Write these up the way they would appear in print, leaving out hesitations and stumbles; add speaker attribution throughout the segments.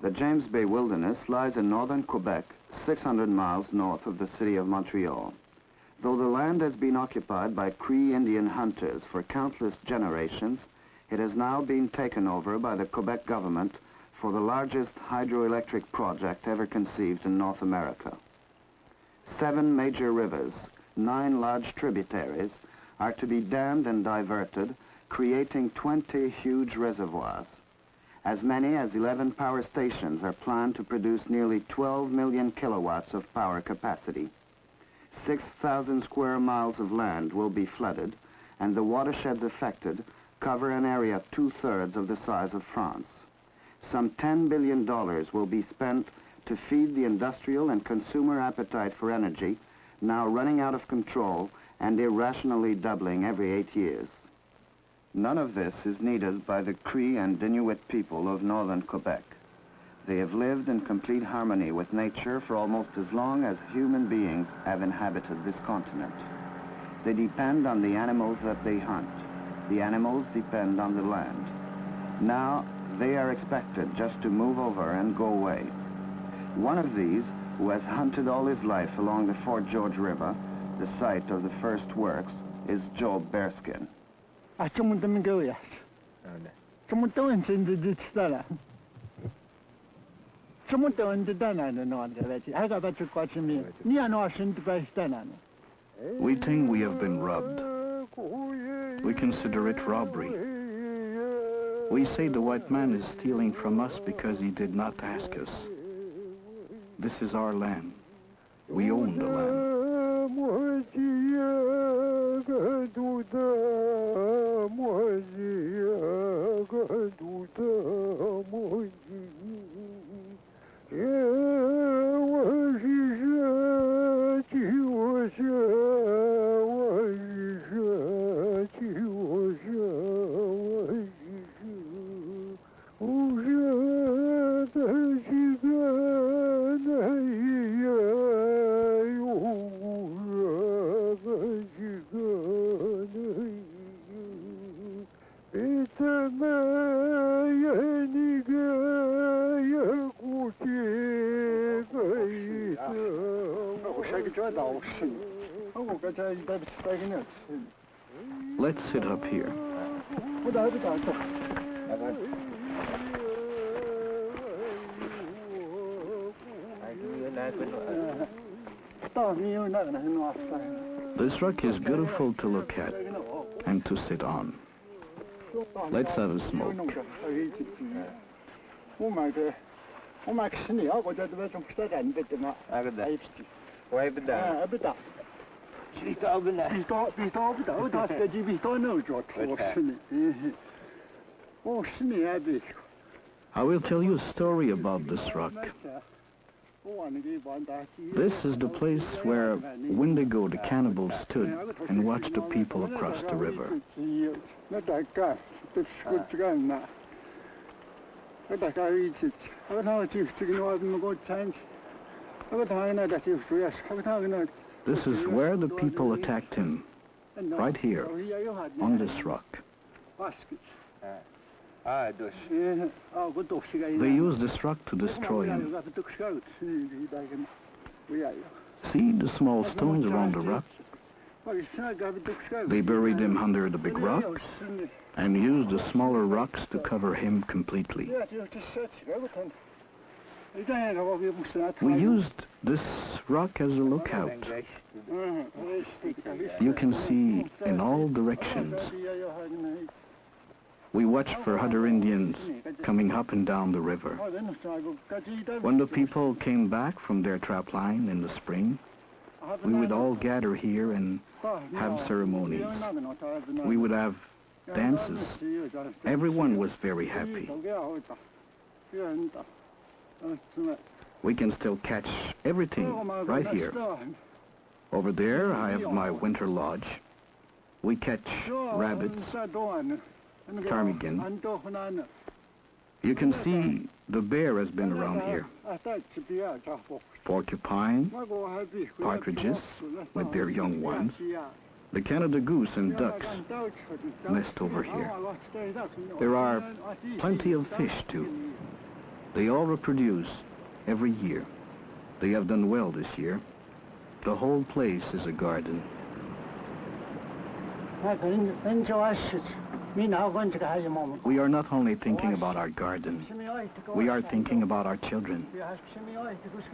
Speaker 1: The James Bay Wilderness lies in northern Quebec, 600 miles north of the city of Montreal. Though the land has been occupied by Cree Indian hunters for countless generations, it has now been taken over by the Quebec government for the largest hydroelectric project ever conceived in North America. 7 major rivers, 9 large tributaries, are to be dammed and diverted, creating 20 huge reservoirs. As many as 11 power stations are planned to produce nearly 12 million kilowatts of power capacity. 6,000 square miles of land will be flooded, and the watersheds affected cover an area 2/3 of the size of France. Some $10 billion will be spent to feed the industrial and consumer appetite for energy, now running out of control and irrationally doubling every 8 years. None of this is needed by the Cree and Inuit people of northern Quebec. They have lived in complete harmony with nature for almost as long as human beings have inhabited this continent. They depend on the animals that they hunt. The animals depend on the land. Now, they are expected just to move over and go away. One of these, who has hunted all his life along the Fort George River, the site of the first works, is Joe Bearskin.
Speaker 2: We think we have been robbed. We consider it robbery. We say the white man is stealing from us because he did not ask us. This is our land. We own the land. Let's sit up here. This rock is beautiful to look at and to sit on. Let's have a smoke. I will tell you a story about this rock. This is the place where Wendigo the cannibal stood and watched the people across the river. This is where the people attacked him, right here, on this rock. They used this rock to destroy him. See the small stones around the rock? They buried him under the big rock and used the smaller rocks to cover him completely. We used this rock as a lookout. You can see in all directions. We watched for other Indians coming up and down the river. When the people came back from their trap line in the spring, we would all gather here and have ceremonies. We would have dances. Everyone was very happy. We can still catch everything right here. Over there, I have my winter lodge. We catch rabbits, ptarmigan. You can see the bear has been around here. Porcupine, partridges with their young ones. The Canada goose and ducks nest over here. There are plenty of fish, too. They all reproduce every year. They have done well this year. The whole place is a garden. We are not only thinking about our garden, we are thinking about our children.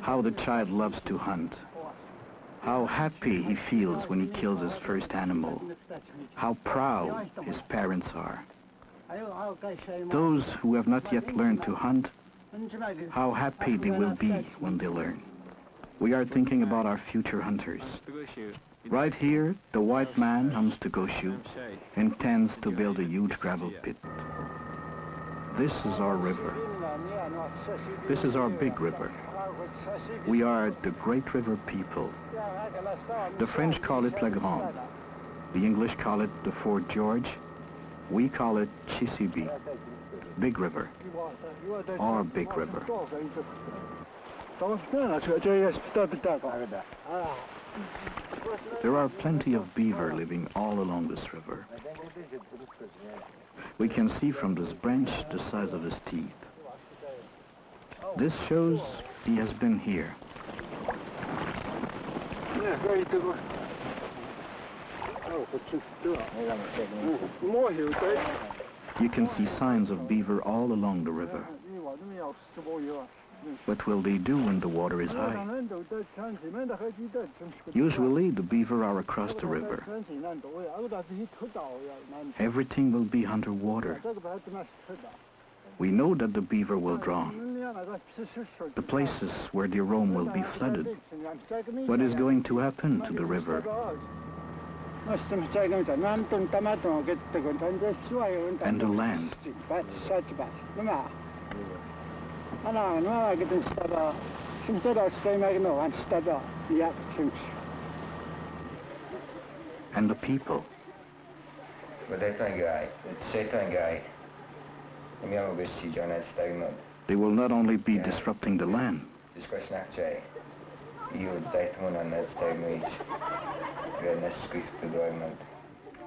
Speaker 2: How the child loves to hunt. How happy he feels when he kills his first animal. How proud his parents are. Those who have not yet learned to hunt, how happy they will be when they learn. We are thinking about our future hunters. Right here, the white man, Amstagoshu, intends to build a huge gravel pit. This is our river. This is our big river. We are the Great River people. The French call it La Grande. The English call it the Fort George. We call it Chisibi. Big River. Our big river. There are plenty of beaver living all along this river. We can see from this branch the size of his teeth. This shows he has been here. You can see signs of beaver all along the river. What will they do when the water is high? Usually the beaver are across the river. Everything will be underwater. We know that the beaver will drown. The places where they roam will be flooded. What is going to happen to the river? And the land. And the people. They will not only be disrupting the land.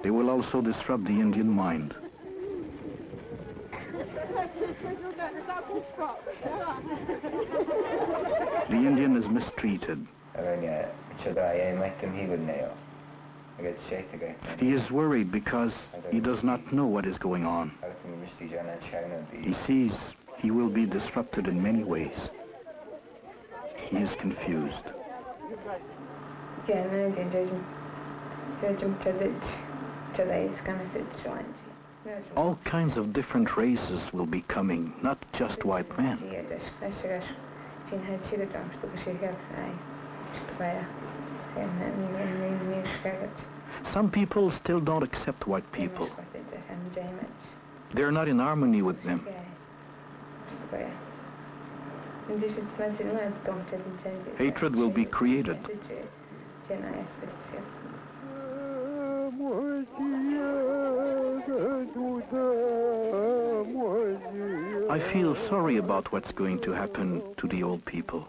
Speaker 2: They will also disrupt the Indian mind. The Indian is mistreated. He is worried because he does not know what is going on. He sees he will be disrupted in many ways. He is confused. All kinds of different races will be coming, not just white men. Some people still don't accept white people. They're not in harmony with them. Hatred will be created. I feel sorry about what's going to happen to the old people.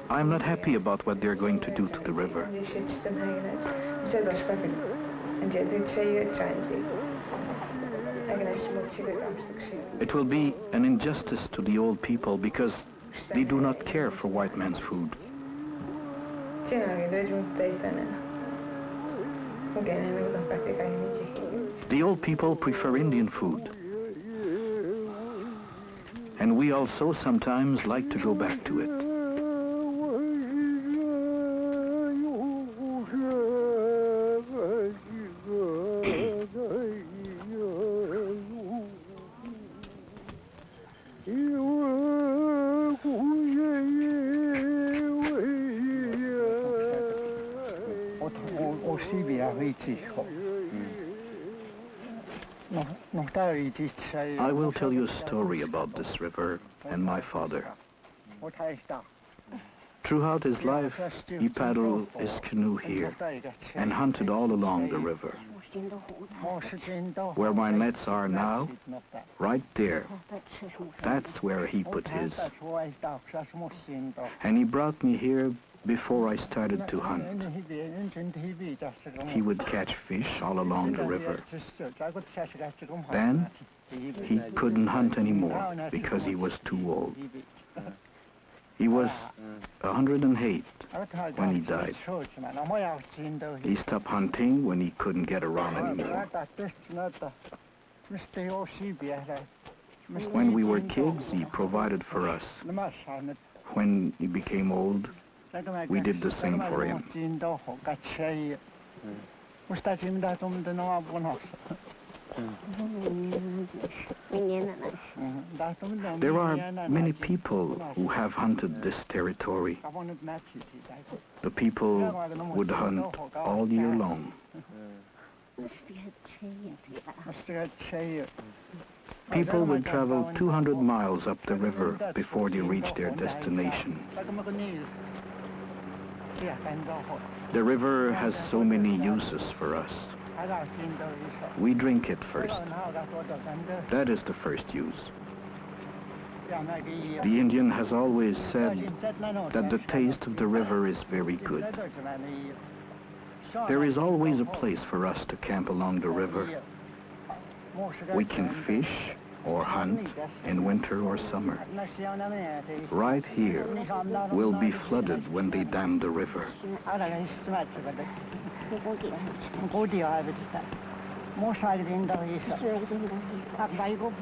Speaker 2: I'm not happy about what they're going to do to the river. It will be an injustice to the old people because they do not care for white man's food. The old people prefer Indian food. And we also sometimes like to go back to it. I will tell you a story about this river and my father. Throughout his life, he paddled his canoe here and hunted all along the river. Where my nets are now, right there, that's where he put his. And he brought me here before I started to hunt. He would catch fish all along the river. Then he couldn't hunt anymore because he was too old. He was 108 when he died. He stopped hunting when he couldn't get around anymore. When we were kids, he provided for us. When he became old, we did the same for him. There are many people who have hunted this territory. The people would hunt all year long. People would travel 200 miles up the river before they reach their destination. The river has so many uses for us. We drink it first. That is the first use. The Indian has always said that the taste of the river is very good. There is always a place for us to camp along the river. We can fish or hunt in winter or summer. Right here will be flooded when they dam the river.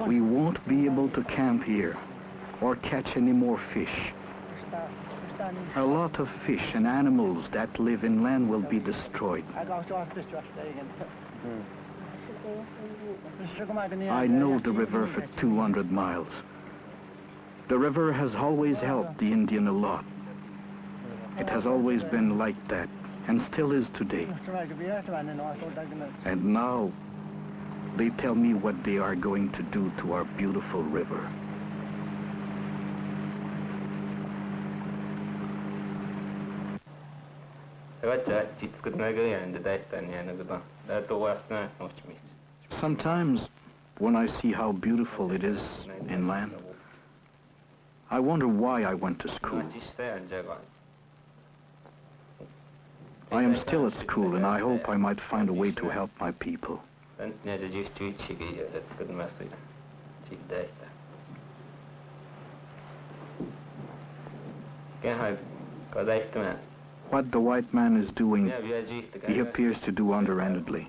Speaker 2: We won't be able to camp here or catch any more fish. A lot of fish and animals that live inland will be destroyed. I know the river for 200 miles. The river has always helped the Indian a lot. It has always been like that, and still is today. And now, they tell me what they are going to do to our beautiful river. Sometimes, when I see how beautiful it is inland, I wonder why I went to school. I am still at school, and I hope I might find a way to help my people. What the white man is doing, he appears to do underhandedly.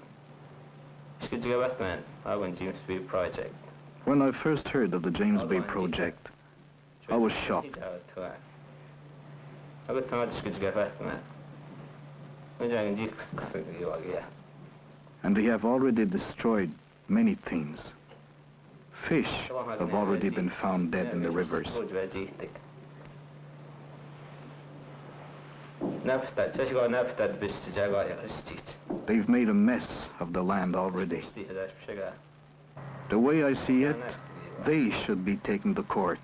Speaker 2: When I first heard of the James Bay project, I was shocked. And they have already destroyed many things. Fish have already been found dead in the rivers. They've made a mess of the land already. The way I see it, they should be taken to court.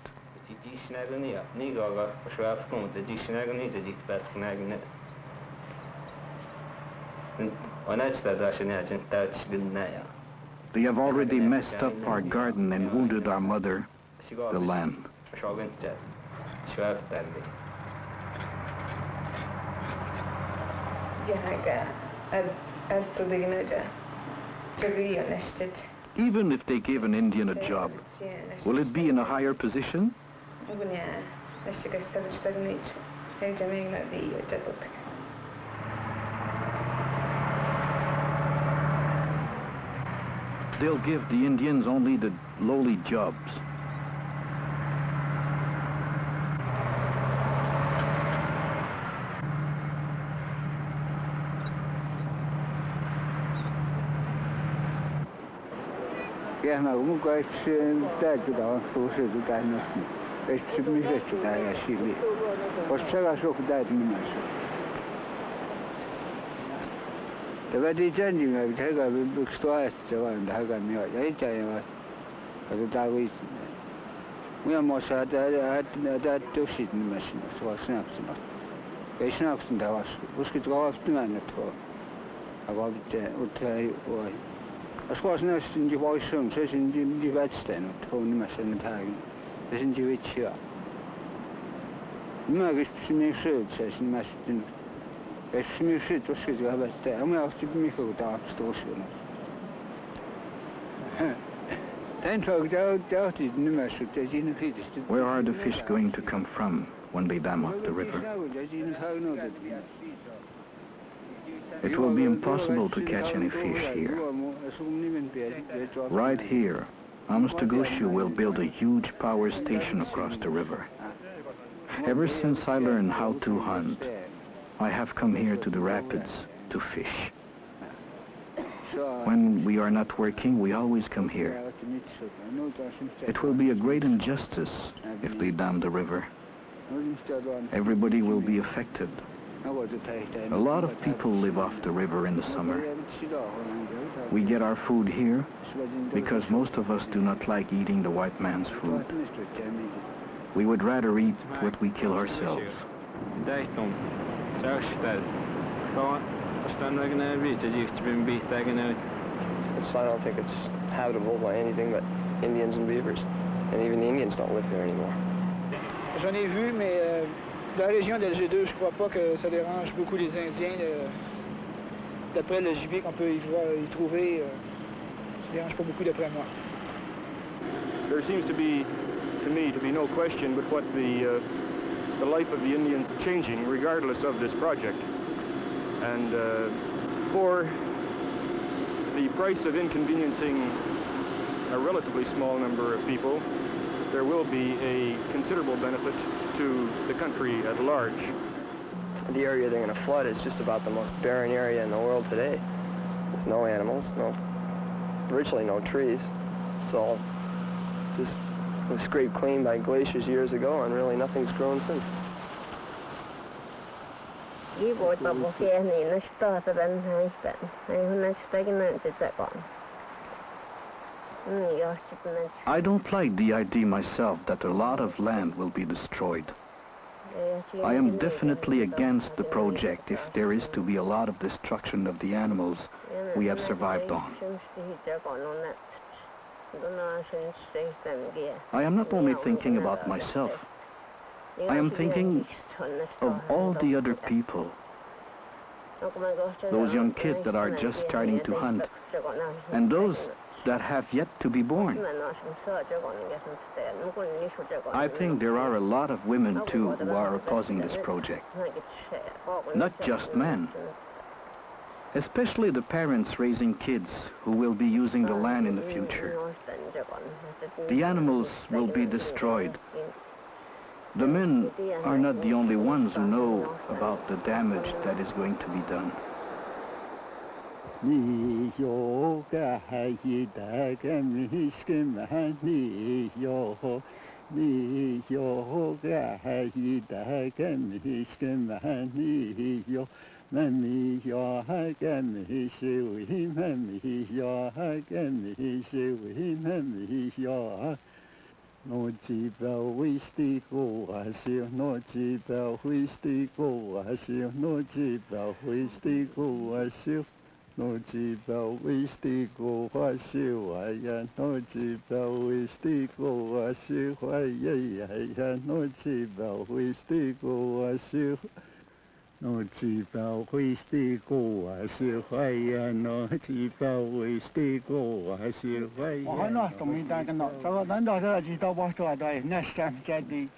Speaker 2: They have already messed up our garden and wounded our mother, the land. Even if they gave an Indian a job, will it be in a higher position? They'll give the Indians only the lowly jobs.
Speaker 3: Yeah, no, we go to that to the sources of dynasty. It's to me that I see me. Was Sarah so that minutes. The very changing of Tiger will look twice to one Tiger Mio. I tell you, the we are more sad that to sit in the machine, so snaps enough. They snaps in the house. Was it go off to man at all? About would tell you why. As was nest in the voice room, says in the Wedstone, Tony Messin and Hagen, as in the witch here. Mergish me should, says in Messin. As me should was good to have it there. I'm out to me for dark station. Then talked out in the message, as in the fetus.
Speaker 2: Where are the fish going to come from when they dam up the river? It will be impossible to catch any fish here. Right here, Amstagushu will build a huge power station across the river. Ever since I learned how to hunt, I have come here to the rapids to fish. When we are not working, we always come here. It will be a great injustice if they dam the river. Everybody will be affected. A lot of people live off the river in the summer. We get our food here because most of us do not like eating the white man's food. We would rather eat what we kill ourselves.
Speaker 4: I don't think it's habitable by anything but Indians and beavers. And even the Indians don't live there anymore.
Speaker 3: J'en ai vu, mais dans la région d'Alger2, je crois pas que ça dérange beaucoup les Indiens. D'après le gibier qu'on peut y trouver, ça dérange pas beaucoup d'après moi.
Speaker 5: There seems to be, to me, no question but what the life of the Indians changing regardless of this project. And for the price of inconveniencing a relatively small number of people, there will be a considerable benefit to the country at large.
Speaker 4: The area they're going to flood is just about the most barren area in the world today. There's no animals, virtually no trees. It's all just was scraped clean by glaciers years ago, and really nothing's grown since.
Speaker 2: I don't like the idea myself that a lot of land will be destroyed. I am definitely against the project if there is to be a lot of destruction of the animals we have survived on. I am not only thinking about myself, I am thinking of all the other people. Those young kids that are just starting to hunt, and those that have yet to be born. I think there are a lot of women, too, who are opposing this project. Not just men. Especially the parents raising kids who will be using the land in the future. The animals will be destroyed. The men are not the only ones who know about the damage that is going to be done.
Speaker 6: Ni yo ga yi da ga mi ske ma ni yo ga yi da ga mi ske ma ni yo ma mi yo ha ga mi shi wi ma mi yo ha ga mi shi wi ma mi yo no ji ba wi sti go a shi no ji ba wi sti go a shi no ji ba wi sti go a shi no ji ba wi sti go a shi wa ya no ji ba wi sti go a shi wa ya no ji ba wi sti go a shi no chỉ bảo会是过还是坏呀，no chỉ bảo会是过还是坏呀。我那都没带个呢，这个难道是知道我说的那什么家的？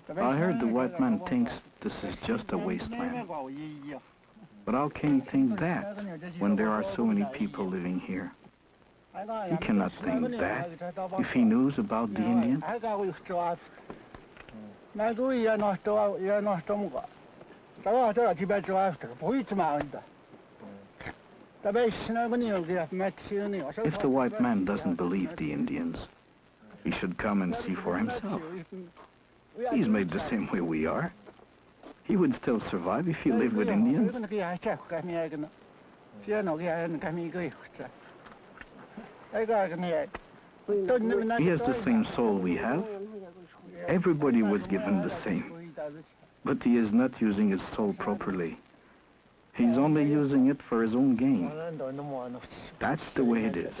Speaker 2: I heard the white man thinks this is just a wasteland. But how can he think that when there are so many people living here? He cannot think that if he knows about the Indians. If the white man doesn't believe the Indians, he should come and see for himself. He's made the same way we are. He would still survive if he lived with Indians. He has the same soul we have. Everybody was given the same. But he is not using his soul properly. He's only using it for his own gain. That's the way it is.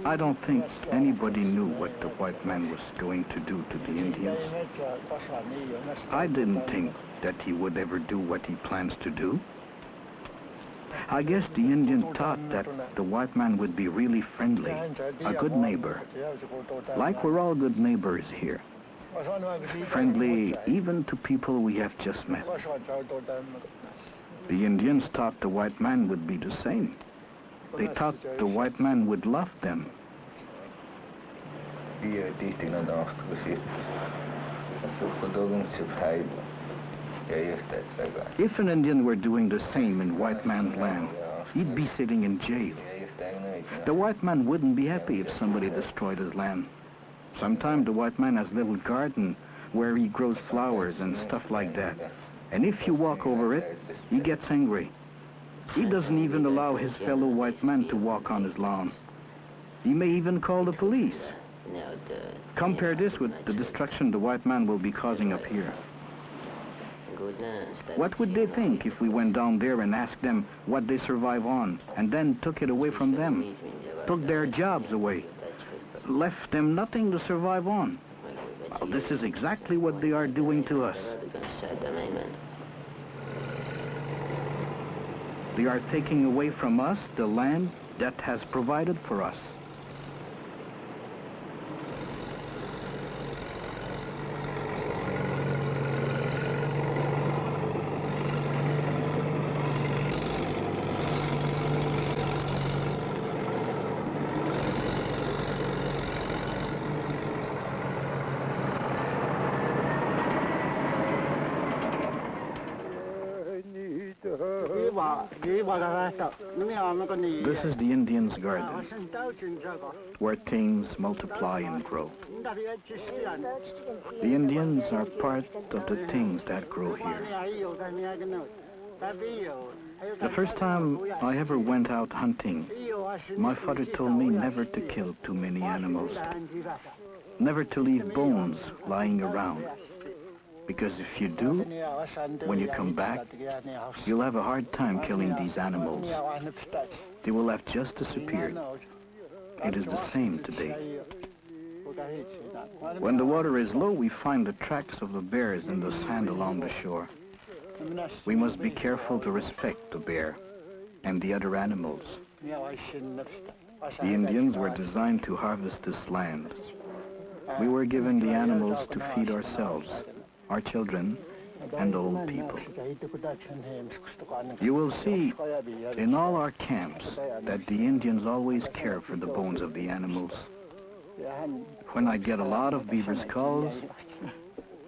Speaker 2: I don't think anybody knew what the white man was going to do to the Indians. I didn't think that he would ever do what he plans to do. I guess the Indian thought that the white man would be really friendly, a good neighbor, like we're all good neighbors here. Friendly even to people we have just met. The Indians thought the white man would be the same. They thought the white man would love them. If an Indian were doing the same in white man's land, he'd be sitting in jail. The white man wouldn't be happy if somebody destroyed his land. Sometimes the white man has a little garden where he grows flowers and stuff like that. And if you walk over it, he gets angry. He doesn't even allow his fellow white man to walk on his lawn. He may even call the police. Compare this with the destruction the white man will be causing up here. What would they think if we went down there and asked them what they survive on, and then took it away from them, took their jobs away, left them nothing to survive on? Well, this is exactly what they are doing to us. They are taking away from us the land that has provided for us. This is the Indian's garden, where things multiply and grow. The Indians are part of the things that grow here. The first time I ever went out hunting, my father told me never to kill too many animals, never to leave bones lying around. Because if you do, when you come back, you'll have a hard time killing these animals. They will have just disappeared. It is the same today. When the water is low, we find the tracks of the bears in the sand along the shore. We must be careful to respect the bear and the other animals. The Indians were designed to harvest this land. We were given the animals to feed ourselves, our children, and old people. You will see in all our camps that the Indians always care for the bones of the animals. When I get a lot of beaver skulls,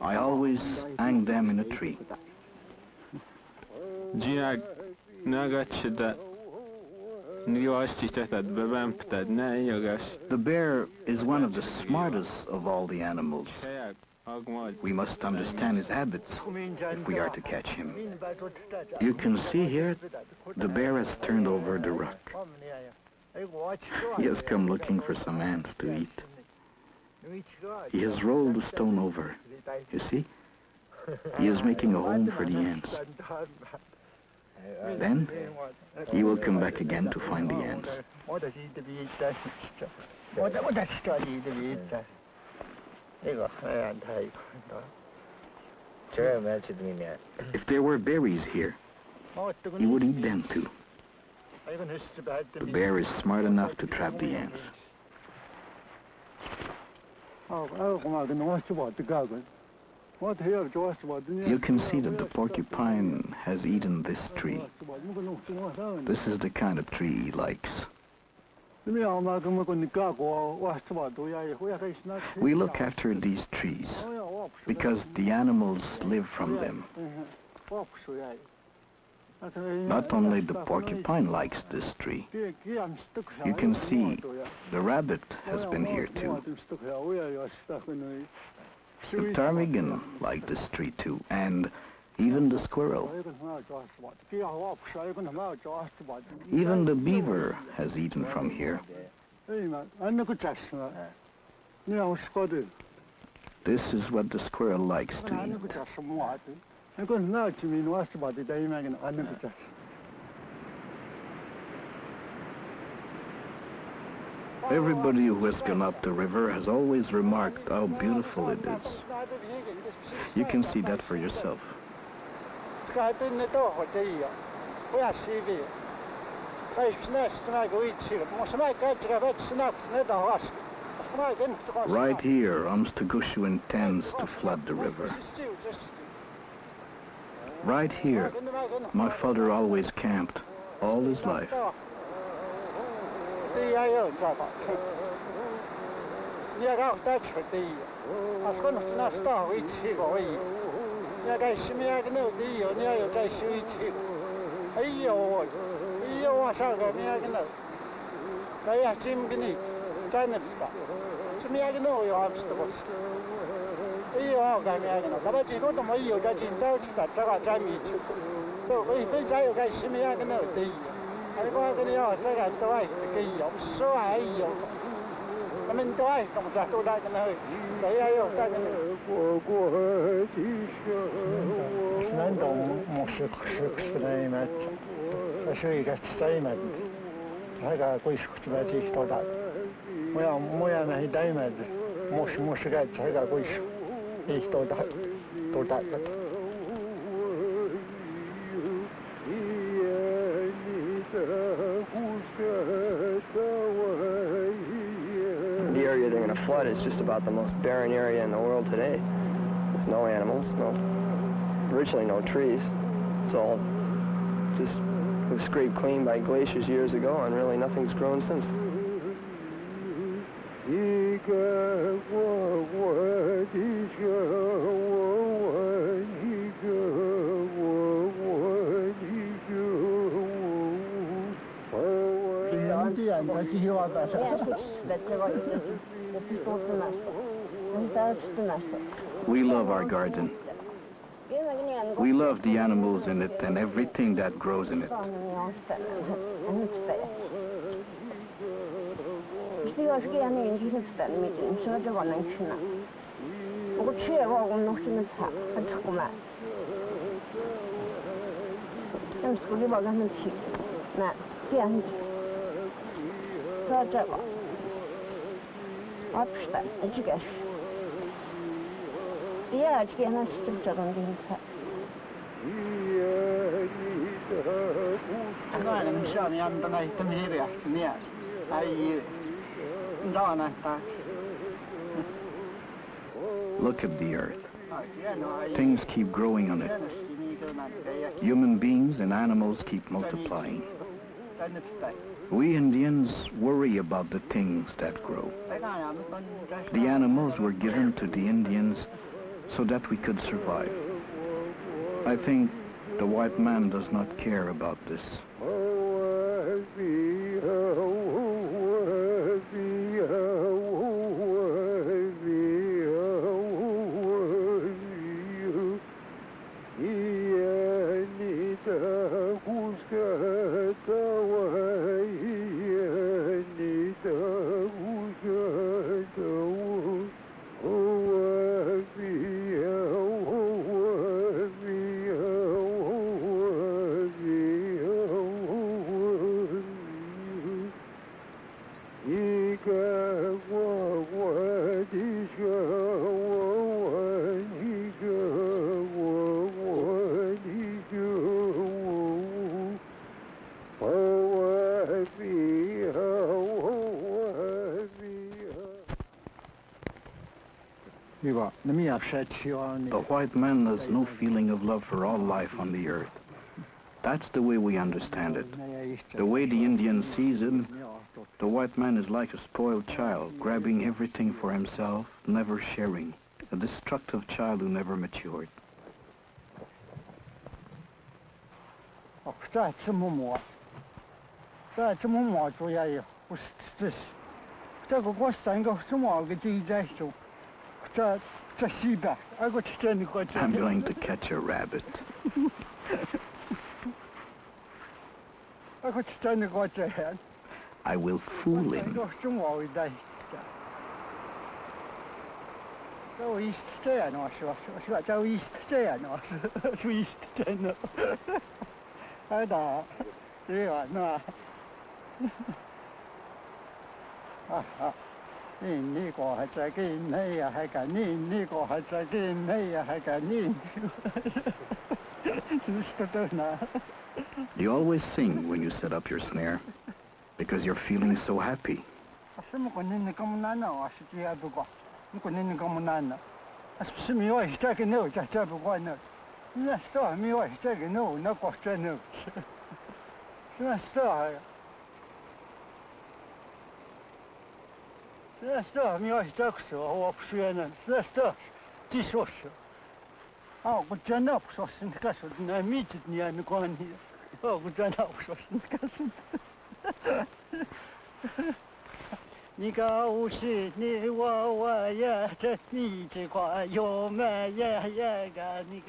Speaker 2: I always hang them in a tree. The bear is one of the smartest of all the animals. We must understand his habits if we are to catch him. You can see here, the bear has turned over the rock. He has come looking for some ants to eat. He has rolled the stone over. You see? He is making a home for the ants. Then, he will come back again to find the ants. If there were berries here, he would eat them too. The bear is smart enough to trap the ants. You can see that the porcupine has eaten this tree. This is the kind of tree he likes. We look after these trees because the animals live from them. Not only the porcupine likes this tree. You can see the rabbit has been here too. The ptarmigan liked this tree too, and even the squirrel. Even the beaver has eaten from here. This is what the squirrel likes to eat. Everybody who has gone up the river has always remarked how beautiful it is. You can see that for yourself. Right here, Amstagushu intends to flood the river. Right here, my father always camped all his life.
Speaker 4: The area they're going to flood is just about the most barren area in the world today. There's no animals, virtually no trees. It's all just was scraped clean by glaciers years ago, and really nothing's grown since.
Speaker 2: We love our garden. We love the animals in it and everything that grows in it. Look at the earth. Things keep growing on it. Human beings and animals keep multiplying. We Indians worry about the things that grow. The animals were given to the Indians so that we could survive. I think the white man does not care about this. The white man has no feeling of love for all life on the earth. That's the way we understand it. The way the Indian sees him, the white man is like a spoiled child, grabbing everything for himself, never sharing. A destructive child who never matured. I'm going to catch a rabbit. I will fool him. You always sing when you set up your snare, because you're feeling so happy.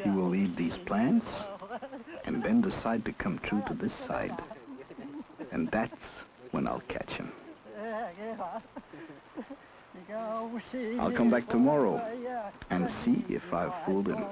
Speaker 2: You will eat these plants and then decide to come true to this side. And that's when I'll catch him. I'll come back tomorrow and see if I've fooled him.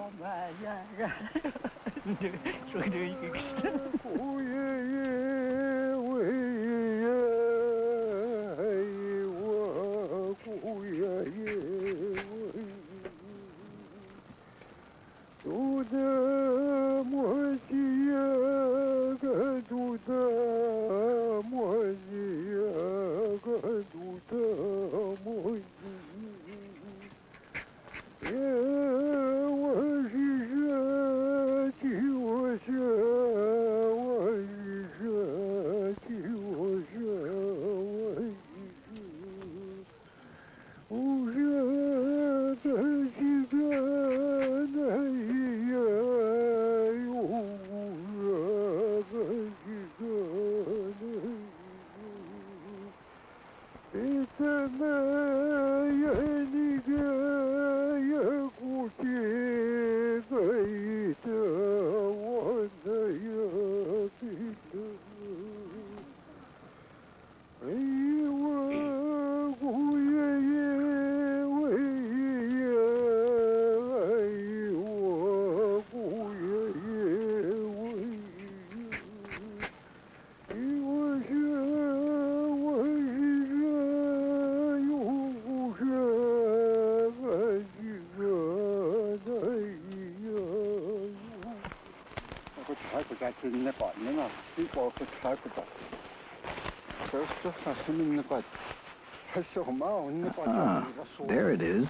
Speaker 2: Ah, there it is.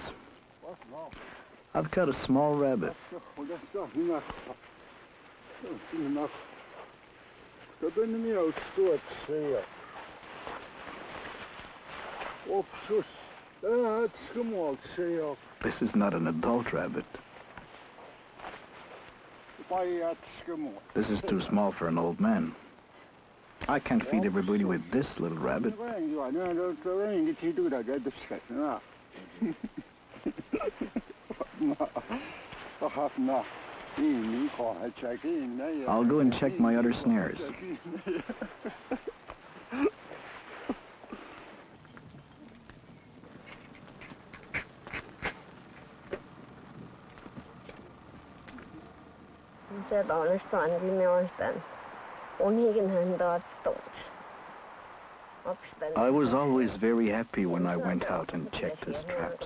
Speaker 2: I've caught a small rabbit. This is not an adult rabbit. This is too small for an old man. I can't feed everybody with this little rabbit. I'll go and check my other snares. I was always very happy when I went out and checked his traps.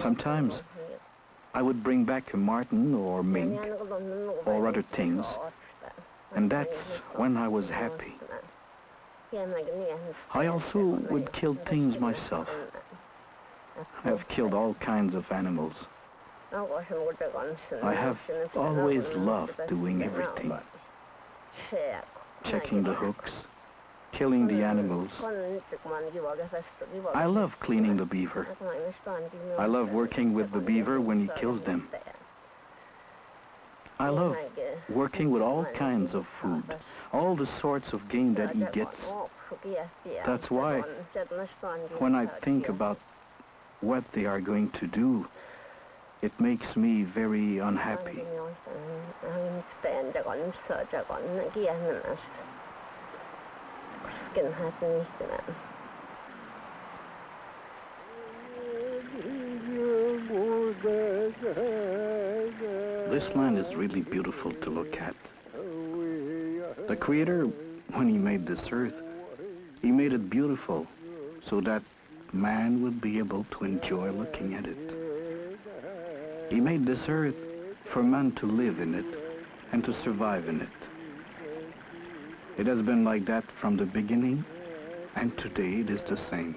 Speaker 2: Sometimes I would bring back a marten or mink or other things, and that's when I was happy. I also would kill things myself. I've killed all kinds of animals. I have always loved doing everything. Checking the hooks, killing the animals. I love cleaning the beaver. I love working with the beaver when he kills them. I love working with all kinds of food, all the sorts of game that he gets. That's why, when I think about what they are going to do, it makes me very unhappy. This land is really beautiful to look at. The Creator, when he made this earth, he made it beautiful so that man would be able to enjoy looking at it. He made this earth for man to live in it and to survive in it. It has been like that from the beginning, and today it is the same.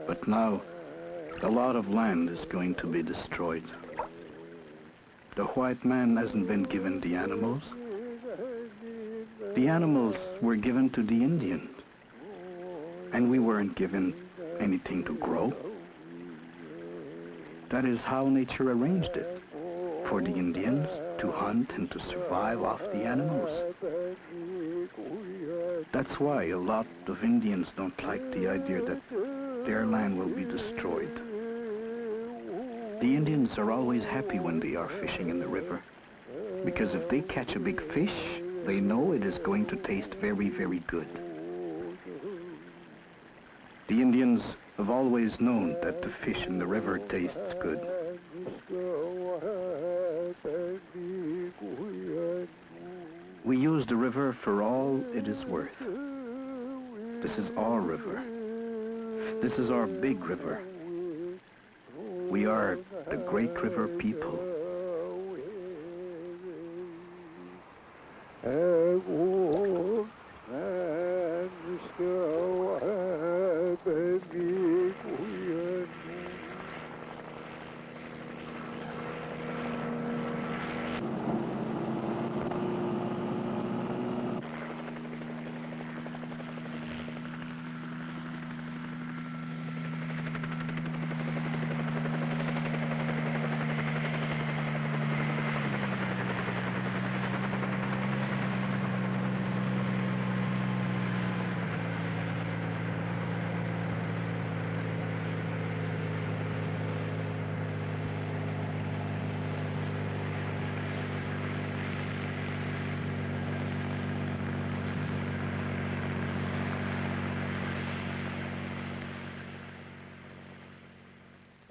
Speaker 2: But now, a lot of land is going to be destroyed. The white man hasn't been given the animals. The animals were given to the Indians, and we weren't given anything to grow. That is how nature arranged it, for the Indians to hunt and to survive off the animals. That's why a lot of Indians don't like the idea that their land will be destroyed. The Indians are always happy when they are fishing in the river, because if they catch a big fish, they know it is going to taste very, very good. The Indians have always known that the fish in the river tastes good. We use the river for all it is worth. This is our river. This is our big river. We are the Great River people.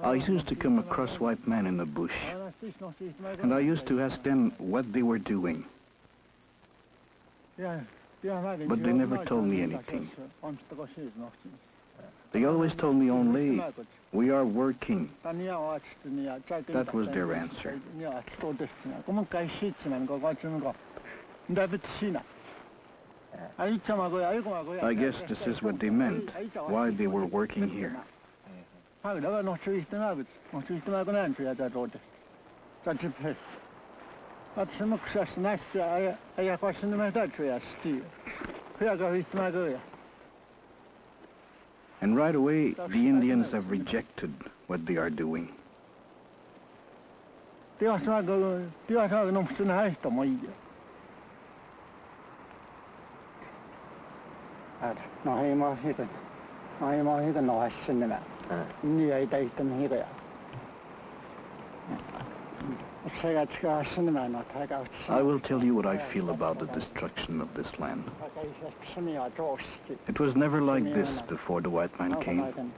Speaker 2: I used to come across white men in the bush, and I used to ask them what they were doing. But they never told me anything. They always told me only, we are working. That was their answer. I guess this is what they meant, why they were working here. And right away, the Indians have rejected what they are doing. I will tell you what I feel about the destruction of this land. It was never like this before the white man came.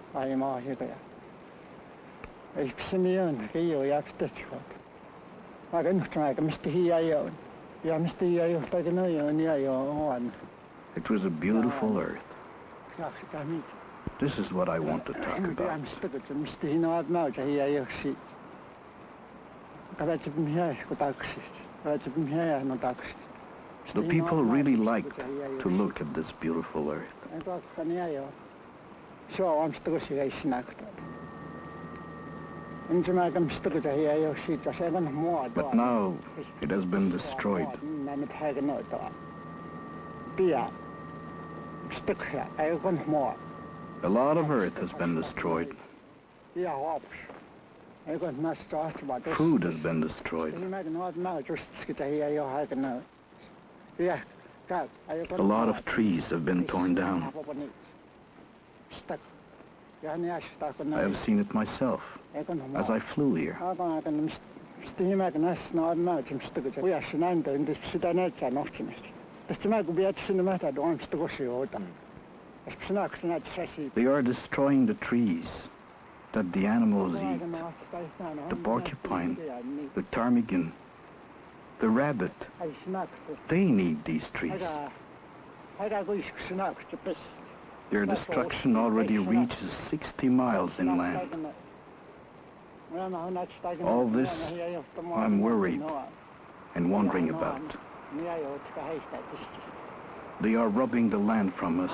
Speaker 2: It was a beautiful earth. This is what I want to talk about. The people really liked to look at this beautiful earth.
Speaker 6: So I'm still here snacked. And I'm still here, she does have more.
Speaker 2: But now it has been destroyed.
Speaker 6: Stick here, I want more.
Speaker 2: A lot of earth has been destroyed. Food has been destroyed. A lot of trees have been torn down. I have seen it myself as I flew here. They are destroying the trees that the animals eat. The porcupine, the ptarmigan, the rabbit. They need these trees. Their destruction already reaches 60 miles inland. All this I'm worried and wondering about. They are robbing the land from us,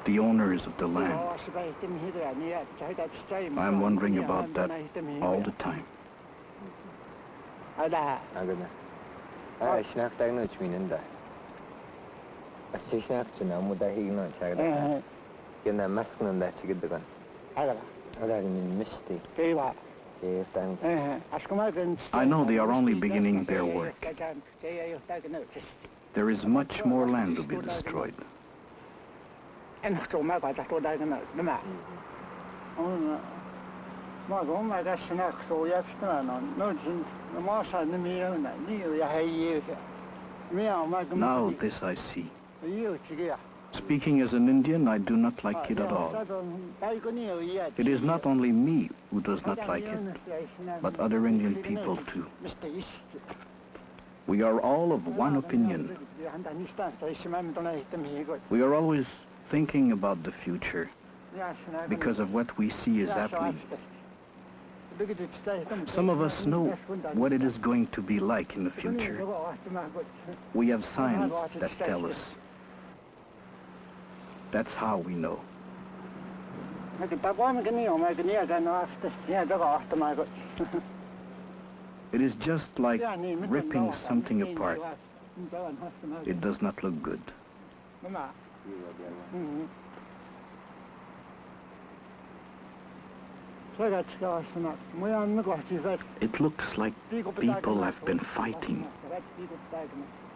Speaker 2: the owners of the land. I'm wondering about that all the time. I know they are only beginning their work. There is much more land to be destroyed. Now this I see. Speaking as an Indian, I do not like it at all. It is not only me who does not like it, but other Indian people too. We are all of one opinion. We are always thinking about the future because of what we see is happening. Some of us know what it is going to be like in the future. We have signs that tell us. That's how we know. It is just like ripping something apart. It does not look good. It looks like people have been fighting.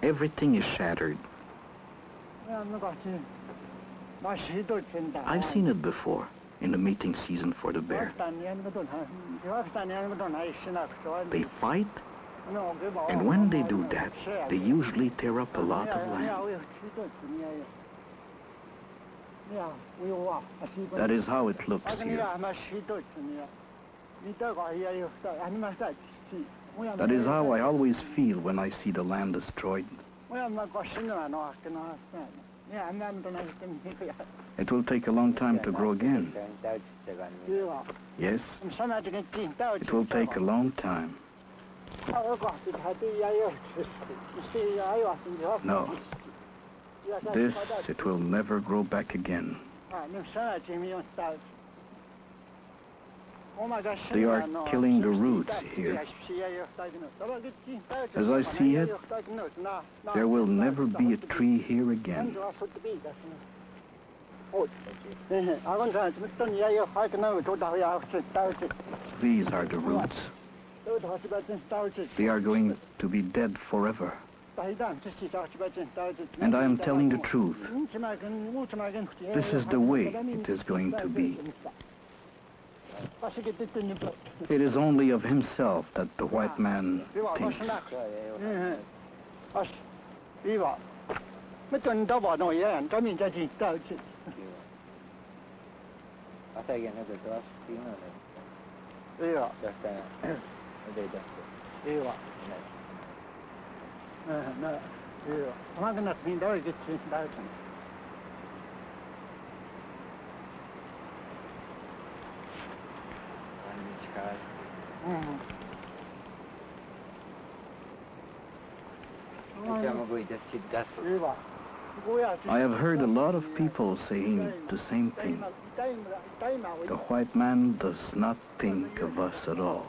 Speaker 2: Everything is shattered. I've seen it before in the mating season for the bear. They fight, and when they do that, they usually tear up a lot of land. That is how it looks here. That is how I always feel when I see the land destroyed. It will take a long time to grow again. Yes, it will take a long time. No, this, it will never grow back again. They are killing the roots here. As I see it, there will never be a tree here again. These are the roots. They are going to be dead forever. And I am telling the truth. This is the way it is going to be. It is only of himself that the white man thinks. I have heard a lot of people saying the same thing. The white man does not think of us at all.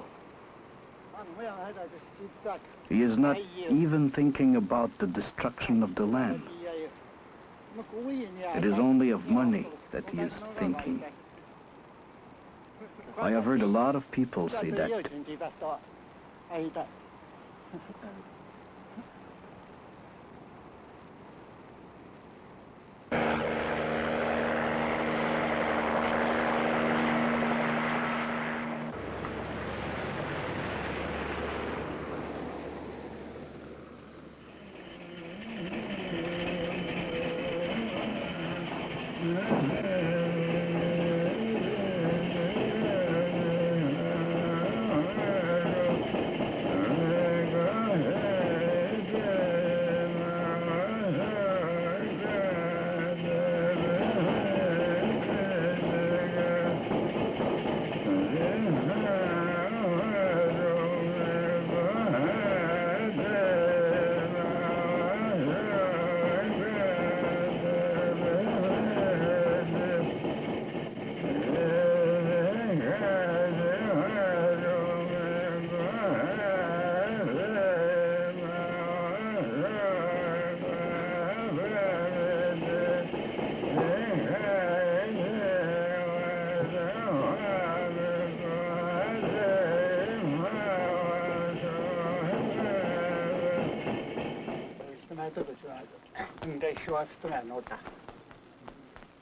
Speaker 2: He is not even thinking about the destruction of the land. It is only of money that he is thinking. I have heard a lot of people say that.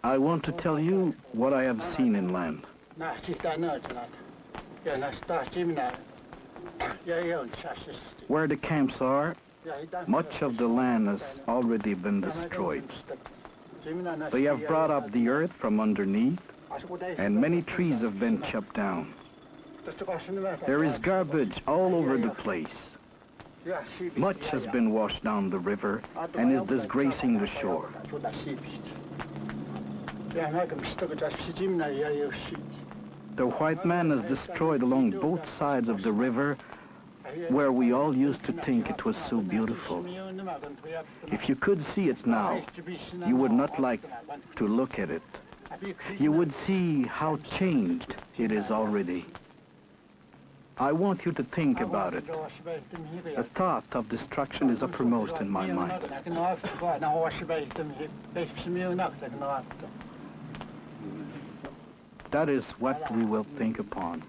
Speaker 2: I want to tell you what I have seen in land. Where the camps are, much of the land has already been destroyed. They have brought up the earth from underneath, and many trees have been chopped down. There is garbage all over the place. Much has been washed down the river and is disgracing the shore. The white man has destroyed along both sides of the river where we all used to think it was so beautiful. If you could see it now, you would not like to look at it. You would see how changed it is already. I want you to think about it. The thought of destruction is uppermost in my mind. That is what we will think upon.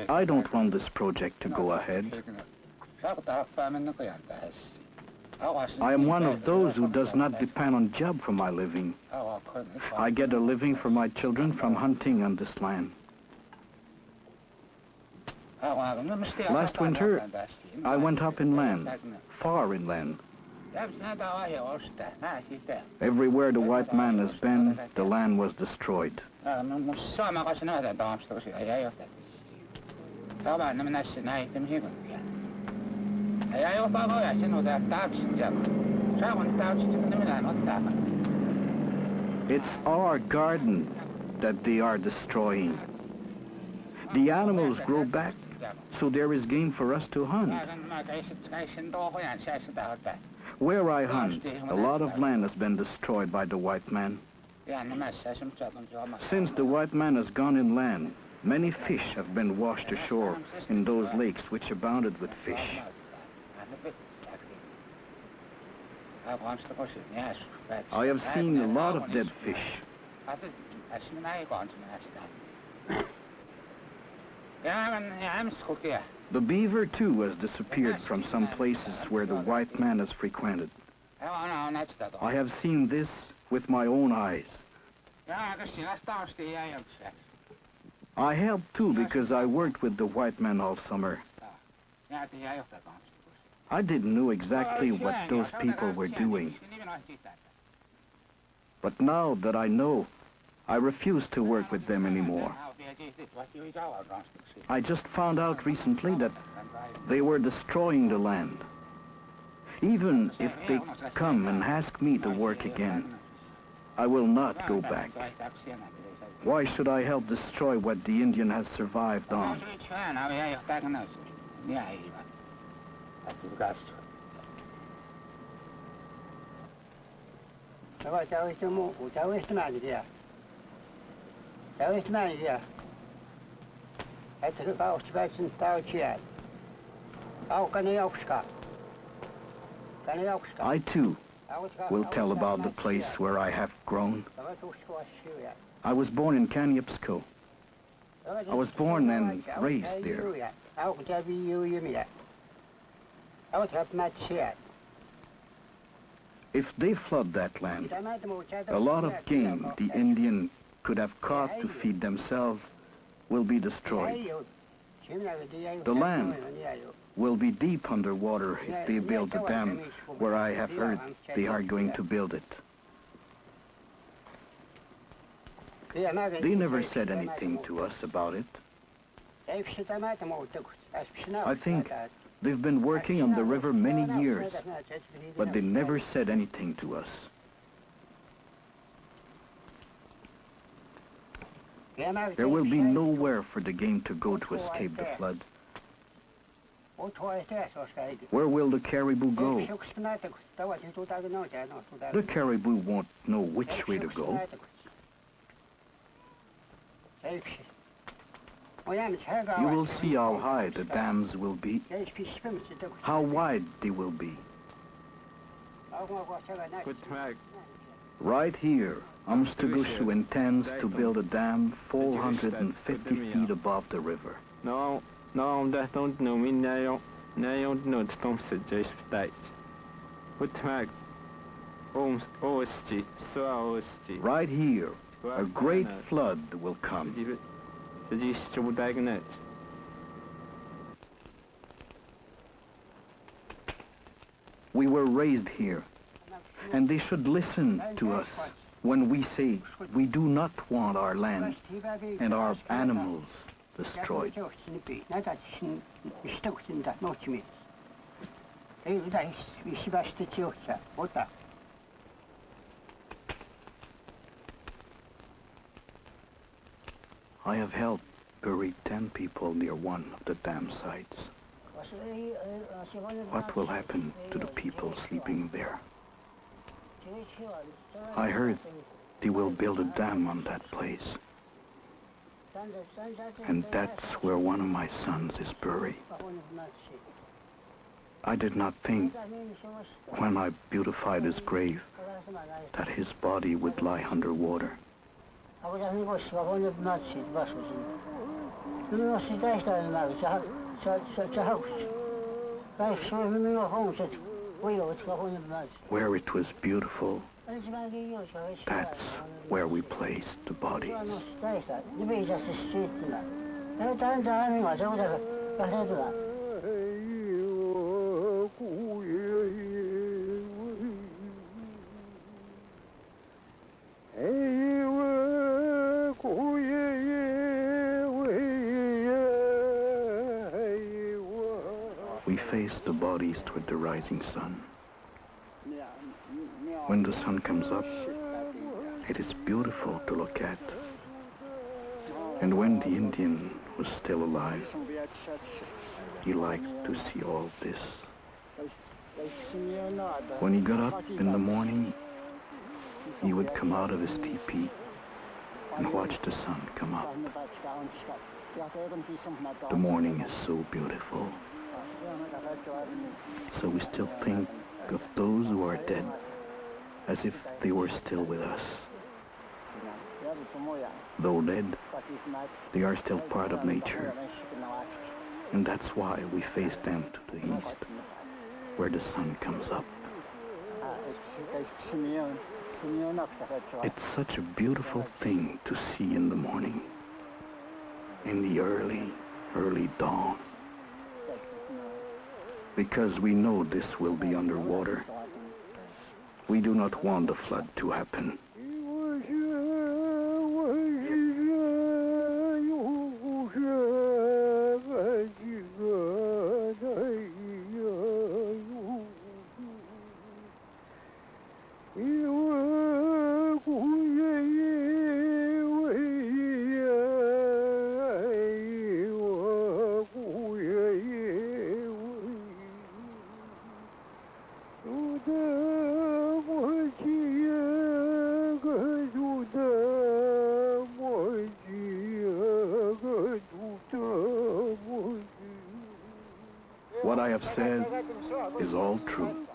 Speaker 2: I don't want this project to go ahead. I am one of those who does not depend on job for my living. I get a living for my children from hunting on this land. Last winter, I went up inland, far inland. Everywhere the white man has been, the land was destroyed. It's our garden that they are destroying. The animals grow back, so there is game for us to hunt. Where I hunt, a lot of land has been destroyed by the white man. Since the white man has gone inland, many fish have been washed ashore in those lakes which abounded with fish. I have seen a lot of dead fish. The beaver, too, has disappeared from some places where the white man has frequented. I have seen this with my own eyes. I helped, too, because I worked with the white man all summer. I didn't know exactly what those people were doing. But now that I know, I refuse to work with them anymore. I just found out recently that they were destroying the land. Even if they come and ask me to work again, I will not go back. Why should I help destroy what the Indian has survived on? I too will tell about the place where I have grown. I was born in Kanievsko. I was born and raised there. If they flood that land, a lot of game the Indian could have caught to feed themselves will be destroyed. The land will be deep underwater if they build the dam where I have heard they are going to build it. They never said anything to us about it. I think they've been working on the river many years, but they never said anything to us. There will be nowhere for the game to go to escape the flood. Where will the caribou go? The caribou won't know which way to go. You will see how high the dams will be, how wide they will be. Right here, Amstugushu intends to build a dam 450 feet above the river. Right here, a great flood will come. We were raised here, and they should listen to us when we say we do not want our land and our animals destroyed. I have helped bury 10 people near one of the dam sites. What will happen to the people sleeping there? I heard they will build a dam on that place. And that's where one of my sons is buried. I did not think, when I beautified his grave, that his body would lie underwater. Where it was beautiful, that's where we placed the bodies. We faced the bodies toward the rising sun. When the sun comes up, it is beautiful to look at. And when the Indian was still alive, he liked to see all this. When he got up in the morning, he would come out of his teepee and watch the sun come up. The morning is so beautiful. So we still think of those who are dead as if they were still with us. Though dead, they are still part of nature. And that's why we face them to the east, where the sun comes up. It's such a beautiful thing to see in the morning, in the early, early dawn. Because we know this will be underwater, we do not want the flood to happen. What I have said is all true.